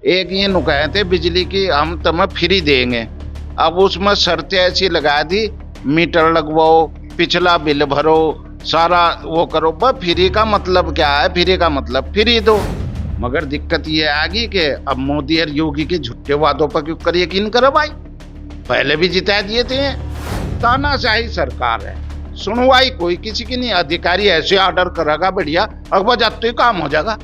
एक ये नुकाए थे बिजली की, हम तुम्हें फ्री देंगे। अब उसमें शर्तें ऐसी लगा दी, मीटर लगवाओ, पिछला बिल भरो, सारा वो करो। बस फ्री का मतलब क्या है? फ्री का मतलब फ्री दो। मगर दिक्कत ये आ गई कि अब मोदी और योगी के झूठे वादों पर क्यों कर यकीन करो भाई। पहले भी जिता दिए थे। तानाशाही सरकार है, सुनवाई कोई किसी की नहीं। अधिकारी ऐसे ऑर्डर करेगा बढ़िया, अकबर जाते ही काम हो जाएगा।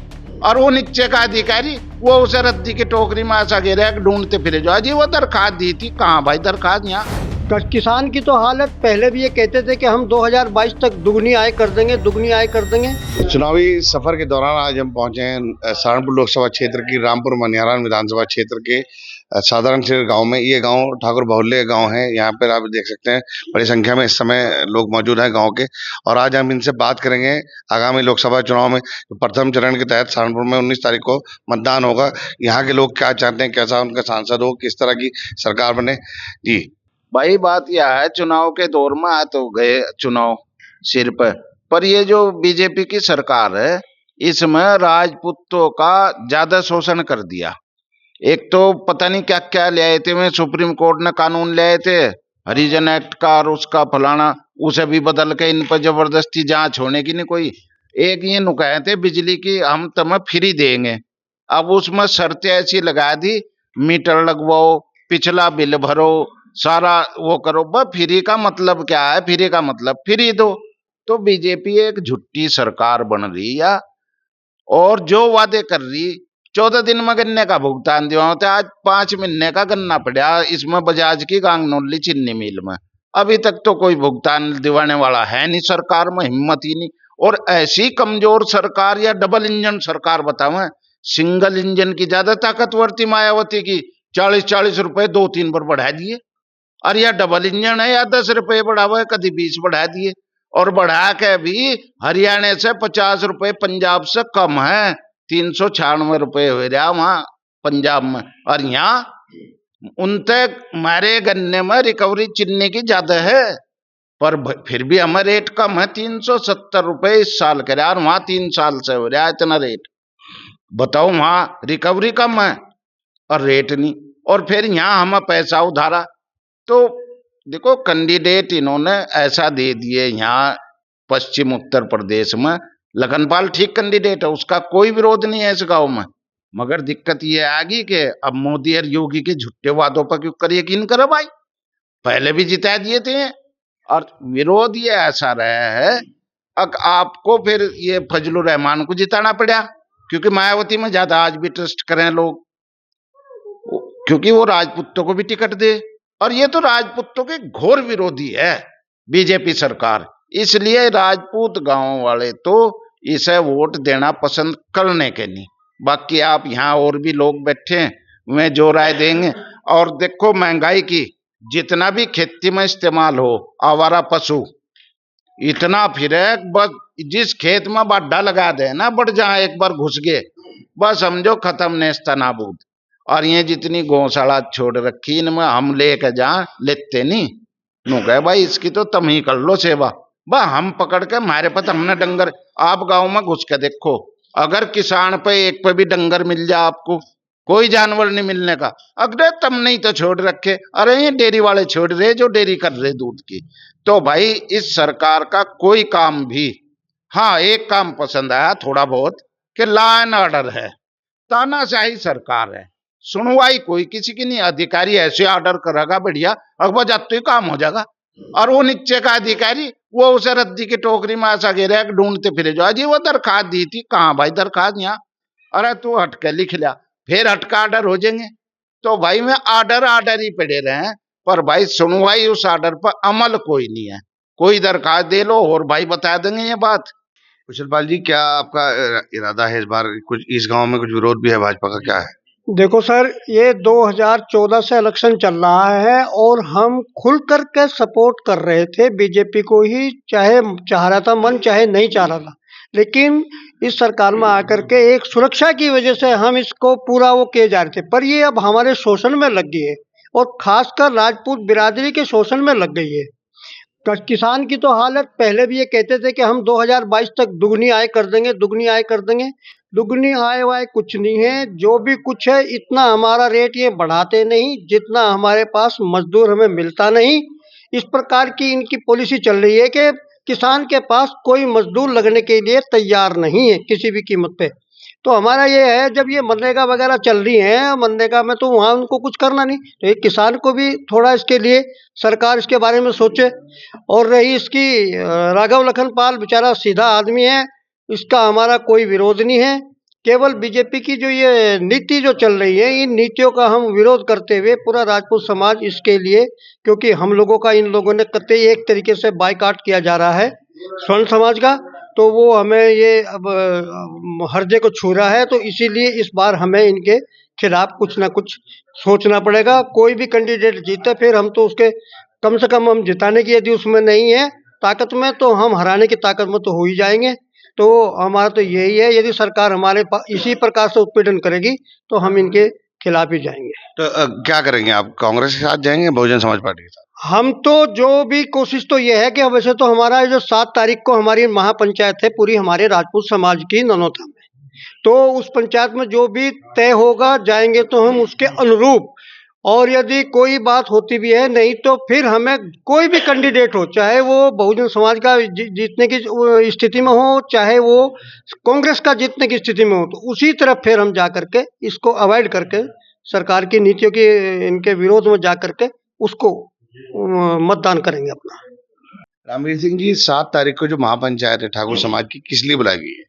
और वो नीचे का अधिकारी वो उसे रद्दी की टोकरी में ऐसा गिरा ढूंढते फिरे जो जी वो दरखास्त दी थी, कहाँ भाई दरखास्त? यहाँ किसान की तो हालत, पहले भी ये कहते थे कि हम 2022 तक दुगनी आय कर देंगे, दुगनी आय कर देंगे। चुनावी सफर के दौरान आज हम पहुंचे हैं सहारनपुर लोकसभा क्षेत्र की रामपुर मनिहारन विधानसभा क्षेत्र के साधारण शेर गांव में। ये गांव ठाकुर बहुल्य गांव है। यहाँ पर आप देख सकते हैं बड़ी संख्या में इस समय लोग मौजूद हैं गांव के, और आज हम इनसे बात करेंगे आगामी लोकसभा चुनाव में प्रथम चरण के तहत सहारनपुर में 19 तारीख को मतदान होगा। यहाँ के लोग क्या चाहते हैं, कैसा उनका सांसद हो, किस तरह की सरकार बने। जी भाई बात यह है, चुनाव के दौर में आ तो गए चुनाव सिर पर ये जो बीजेपी की सरकार है इसमें राजपूतों का ज्यादा शोषण कर दिया। एक तो पता नहीं क्या क्या ले आए थे, मैं सुप्रीम कोर्ट ने कानून ले आए थे हरिजन एक्ट का और उसका फलाना, उसे भी बदल के इन पर जबरदस्ती जांच होने की नहीं कोई। एक ये नुकाए थे बिजली की, हम तुम्हें फ्री देंगे। अब उसमें शर्तें ऐसी लगा दी, मीटर लगवाओ, पिछला बिल भरो, सारा वो करो। बस फ्री का मतलब क्या है? फ्री का मतलब फ्री दो। तो बीजेपी एक झूठी सरकार बन रही है और जो वादे कर रही, 14 दिन में गन्ने का भुगतान दिया होता है, आज 5 महीने का गन्ना पड़ा इसमें बजाज की गांगनोली चीनी मिल में। अभी तक तो कोई भुगतान दिवाने वाला है नहीं सरकार में, हिम्मत ही नहीं। और ऐसी कमजोर सरकार या डबल इंजन सरकार बताओ, सिंगल इंजन की ज्यादा ताकतवर थी मायावती की, 40-40 रुपए 2-3 बार बढ़ा दिए। और यह डबल इंजन है, या 10 रुपए बढ़ावा है, कभी 20 बढ़ा दिए। और बढ़ा के भी हरियाणा से 50 रुपए पंजाब से कम है, 396 रुपए हो रहा वहां पंजाब में। और यहाँ उनते मारे गन्ने में रिकवरी चीनी की ज्यादा है, पर फिर भी हमारा रेट कम है, 370 रुपए इस साल करे। और वहां 3 साल से हो रहा है इतना रेट। बताओ, वहां रिकवरी कम है और रेट नहीं, और फिर यहाँ हमें पैसा उधारा। तो देखो कैंडिडेट इन्होंने ऐसा दे दिए यहाँ पश्चिम उत्तर प्रदेश में। लखनपाल ठीक कैंडिडेट है, उसका कोई विरोध नहीं है इस गांव में। मगर दिक्कत ये आ गई कि अब मोदी और योगी के झूठे वादों पर क्यों कर यकीन करो भाई। पहले भी जिता दिए थे और विरोध ये ऐसा रहा है। अब आपको फिर ये फजलुर रहमान को जिताना पड़ा, क्योंकि मायावती में ज्यादा आज भी ट्रस्ट करें लोग, क्योंकि वो राजपूतों को भी टिकट दे। और ये तो राजपूतों के घोर विरोधी है बीजेपी सरकार, इसलिए राजपूत गांव वाले तो इसे वोट देना पसंद करने के नहीं। बाकी आप यहाँ और भी लोग बैठे हैं, वे जो राय देंगे। और देखो महंगाई की, जितना भी खेती में इस्तेमाल हो आवारा पशु इतना फिरे, बस जिस खेत में बाड्ढा लगा दे ना, बढ़ जहां एक बार घुस गए बस समझो खत्म नेस्ता नाबूद। और ये जितनी गौशाला छोड़ रखी इनमें हम लेके जा लेते नहीं, नो कहे भाई इसकी तो तुम ही कर लो सेवा। बा हम पकड़ के हमारे पास हमने डंगर, आप गांव में घुस के देखो, अगर किसान पे एक पे भी डंगर मिल जाए आपको, कोई जानवर नहीं मिलने का। अगर तुम नहीं तो छोड़ रखे, अरे ये डेयरी वाले छोड़ रहे जो डेयरी कर रहे दूध की। तो भाई इस सरकार का कोई काम भी, हाँ एक काम पसंद आया थोड़ा बहुत, कि लॉ एंड ऑर्डर है। तानाशाही सरकार है, सुनवाई कोई किसी की नहीं। अधिकारी ऐसे ऑर्डर करेगा बढ़िया, अकबर जाते ही काम हो जाएगा। और वो नीचे का अधिकारी वो उसे रद्दी की टोकरी में ऐसा गिरा ढूंढते फिरे जो जी वो दरखास्त दी थी, कहाँ भाई दरखास्त? यहाँ अरे तू हटके लिख लिया, फिर हटका ऑर्डर हो जाएंगे। तो भाई में ऑर्डर ही पड़े रहे, पर भाई सुनवाई उस ऑर्डर पर अमल कोई नहीं है। कोई दरखास्त दे लो और भाई बता देंगे ये बात। कुशलपाल जी, क्या आपका इरादा है इस बार कुछ इस गांव में कुछ विरोध भी है भाजपा का, क्या है? देखो सर, ये 2014 से इलेक्शन चल रहा है और हम खुल कर के सपोर्ट कर रहे थे बीजेपी को ही, चाहे चाह रहा था मन, चाहे नहीं चाह रहा था। लेकिन इस सरकार में आकर के एक सुरक्षा की वजह से हम इसको पूरा वो किए जा रहे थे, पर ये अब हमारे शोषण में लग गई है और खासकर राजपूत बिरादरी के शोषण में लग गई है। किसान की तो हालत, पहले भी ये कहते थे कि हम 2022 तक दुगनी आय कर देंगे, दुगनी आय कर देंगे। दुगनी आय वाय कुछ नहीं है। जो भी कुछ है इतना हमारा रेट ये बढ़ाते नहीं जितना हमारे पास मजदूर हमें मिलता नहीं। इस प्रकार की इनकी पॉलिसी चल रही है कि किसान के पास कोई मजदूर लगने के लिए तैयार नहीं है किसी भी कीमत पे। तो हमारा ये है, जब ये मनरेगा वगैरह चल रही है, मनरेगा में तो वहाँ उनको कुछ करना नहीं, तो एक किसान को भी थोड़ा इसके लिए सरकार इसके बारे में सोचे। और रही इसकी राघव लखन पाल बेचारा सीधा आदमी है, इसका हमारा कोई विरोध नहीं है। केवल बीजेपी की जो ये नीति जो चल रही है, इन नीतियों का हम विरोध करते हुए पूरा राजपूत समाज इसके लिए, क्योंकि हम लोगों का इन लोगों ने कतई एक तरीके से बायकॉट किया जा रहा है स्वर्ण समाज का, तो वो हमें ये अब हर्जे को छू रहा है। तो इसीलिए इस बार हमें इनके खिलाफ कुछ ना कुछ सोचना पड़ेगा। कोई भी कैंडिडेट जीते फिर हम तो उसके कम से कम हम जिताने की यदि उसमें नहीं है ताकत में, तो हम हराने की ताकत में तो हो ही जाएंगे। तो हमारा तो यही है, यदि सरकार हमारे पास इसी प्रकार से उत्पीड़न करेगी तो हम इनके खिलाफ ही जाएंगे। तो क्या करेंगे आप, कांग्रेस के साथ जाएंगे, बहुजन समाज पार्टी के साथ? हम तो जो भी कोशिश तो ये है कि वैसे तो हमारा जो 7 तारीख को हमारी महापंचायत है पूरी हमारे राजपूत समाज की ननौता में, तो उस पंचायत में जो भी तय होगा जाएंगे तो हम उसके अनुरूप। और यदि कोई बात होती भी है नहीं तो फिर हमें कोई भी कैंडिडेट हो, चाहे वो बहुजन समाज का जीतने की स्थिति में हो, चाहे वो कांग्रेस का जीतने की स्थिति में हो, तो उसी तरफ फिर हम जा करके इसको अवॉइड करके सरकार की नीतियों के इनके विरोध में जा करके उसको मतदान करेंगे अपना। रामवीर सिंह जी, 7 तारीख को जो महापंचायत है ठाकुर समाज की, किस लिए बुलाई गई है?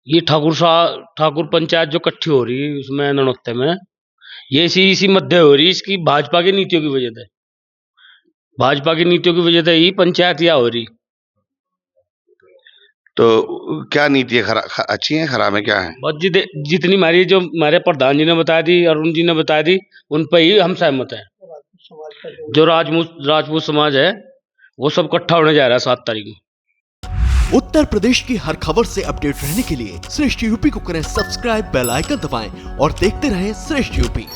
ये ठाकुर पंचायत जो इकट्ठी हो रही है उसमें ननौते में, ये इसी मध्य हो रही है इसकी भाजपा की नीतियों की वजह से। भाजपा की नीतियों की वजह से ही पंचायत यह हो रही। तो क्या नीति है, अच्छी है खराब है, क्या है? बस जितनी हमारी जो हमारे प्रधान जी ने बता दी, अरुण जी ने बता दी, उन पर ही हम सहमत हैं। जो राजपूत समाज है वो सब इकट्ठा होने जा रहा है 7 तारीख को। उत्तर प्रदेश की हर खबर से अपडेट रहने के लिए श्रेष्ठ यूपी को करें सब्सक्राइब, बेल आइकन दबाएं और देखते रहें श्रेष्ठ यूपी।